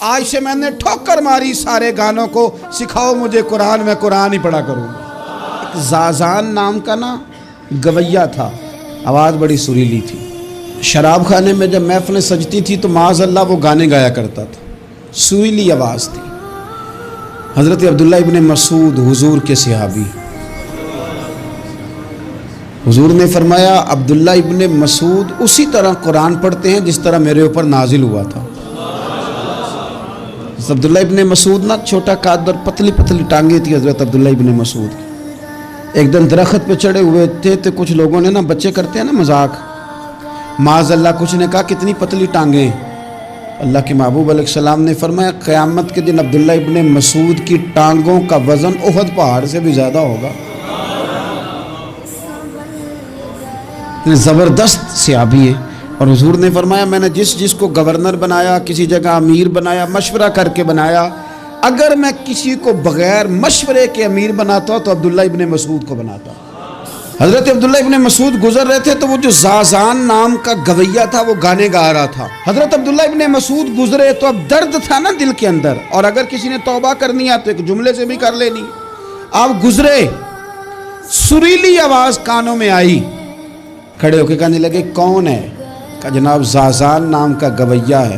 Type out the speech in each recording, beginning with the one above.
آج سے میں نے ٹھوکر ماری سارے گانوں کو، سکھاؤ مجھے قرآن، میں قرآن ہی پڑھا کروں گا۔ ایک زازان نام کا نا گویا تھا، آواز بڑی سریلی تھی۔ شراب خانے میں جب محفلیں سجتی تھی تو معاذ اللہ وہ گانے گایا کرتا تھا، سریلی آواز تھی۔ حضرت عبداللہ ابن مسعود حضور کے صحابی، حضور نے فرمایا عبداللہ ابن مسعود اسی طرح قرآن پڑھتے ہیں جس طرح میرے اوپر نازل ہوا تھا۔ عبداللہ ابن مسعود نا چھوٹا قد اور پتلی پتلی ٹانگیں تھی حضرت عبداللہ ابن مسعود کی۔ ایک دن درخت پہ چڑھے ہوئے تھے تو کچھ لوگوں نے نا، بچے کرتے ہیں نا مذاق، معاذ اللہ کچھ نے کہا کتنی پتلی ٹانگیں۔ اللہ کے محبوب علیہ السلام نے فرمایا قیامت کے دن عبداللہ ابن مسعود کی ٹانگوں کا وزن احد پہاڑ سے بھی زیادہ ہوگا۔ زبردست صحابی ہے، اور حضور نے فرمایا میں نے جس کو گورنر بنایا، کسی جگہ امیر بنایا، مشورہ کر کے بنایا، اگر میں کسی کو بغیر مشورے کے امیر بناتا تو عبداللہ ابن مسعود کو بناتا۔ حضرت عبداللہ ابن مسعود گزر رہے تھے تو وہ جو زازان نام کا گویا تھا وہ گانے گا رہا تھا۔ حضرت عبداللہ ابن مسعود گزرے تو اب درد تھا نا دل کے اندر، اور اگر کسی نے توبہ کرنی ہے تو ایک جملے سے بھی کر لینی۔ آپ گزرے، سریلی آواز کانوں میں آئی، کھڑے ہو کے کہنے لگے کون ہے؟ کہا جناب زازان نام کا گویا ہے۔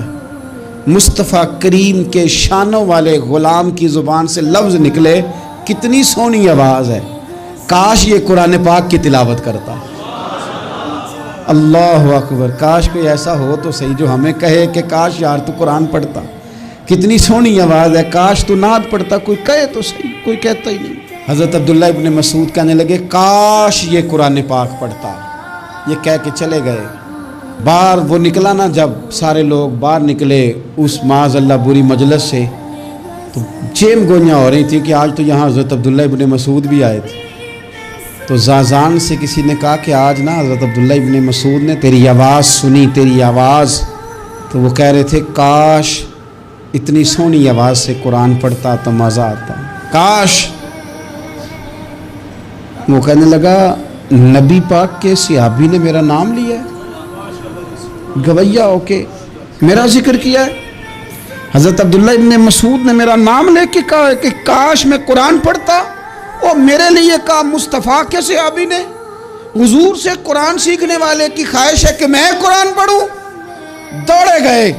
مصطفیٰ کریم کے شانوں والے غلام کی زبان سے لفظ نکلے، کتنی سونی آواز ہے، کاش یہ قرآن پاک کی تلاوت کرتا۔ اللہ اکبر، کاش کوئی ایسا ہو تو صحیح جو ہمیں کہے کہ کاش یار تو قرآن پڑھتا، کتنی سونی آواز ہے، کاش تو نعت پڑھتا، کوئی کہے تو صحیح، کوئی کہتا ہی نہیں۔ حضرت عبداللہ ابن مسعود کہنے لگے کاش یہ قرآن پاک پڑھتا، یہ کہہ کے چلے گئے۔ باہر وہ نکلا نا، جب سارے لوگ باہر نکلے اس معاذ اللہ بری مجلس سے، تو چیم گوئیاں ہو رہی تھی کہ آج تو یہاں حضرت عبداللہ ابن مسعود بھی آئے تھے۔ تو زازان سے کسی نے کہا کہ آج نا حضرت عبداللہ ابن مسعود نے تیری آواز سنی، تیری آواز، تو وہ کہہ رہے تھے کاش اتنی سونی آواز سے قرآن پڑھتا تو مزہ آتا، کاش۔ وہ کہنے لگا نبی پاک کے صحابی نے میرا نام لیا ہے، گویا ہو کے میرا ذکر کیا ہے۔ حضرت عبداللہ ابن مسعود نے میرا نام لے کے کہا کہ کاش میں قرآن پڑھتا، اور میرے لیے کہا مصطفیٰ کے صحابی نے، حضور سے قرآن سیکھنے والے کی خواہش ہے کہ میں قرآن پڑھوں۔ دوڑے گئے،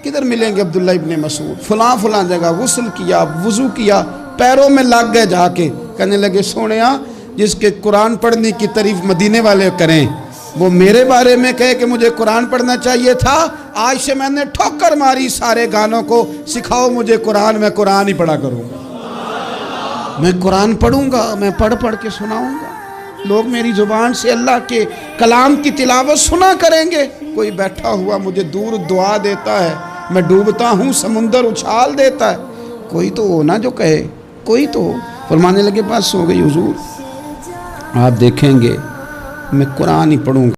کدھر ملیں گے عبداللہ ابن مسعود؟ فلاں جگہ غسل کیا، وضو کیا، پیروں میں لگ گئے جا کے، کہنے لگے سونیا جس کے قرآن پڑھنے کی تعریف مدینے والے کریں وہ میرے بارے میں کہے کہ مجھے قرآن پڑھنا چاہیے تھا، آج سے میں نے ٹھوکر ماری سارے گانوں کو، سکھاؤ مجھے قرآن، میں قرآن ہی پڑھا کروں گا، میں قرآن پڑھوں گا، میں پڑھ کے سناؤں گا، لوگ میری زبان سے اللہ کے کلام کی تلاوت سنا کریں گے۔ کوئی بیٹھا ہوا مجھے دور دعا دیتا ہے، میں ڈوبتا ہوں سمندر اچھال دیتا ہے، کوئی تو ہو نا جو کہے، کوئی تو ہو۔ فرمانے لگے بس ہو گئی حضور، آپ دیکھیں گے میں قرآن ہی پڑھوں گا۔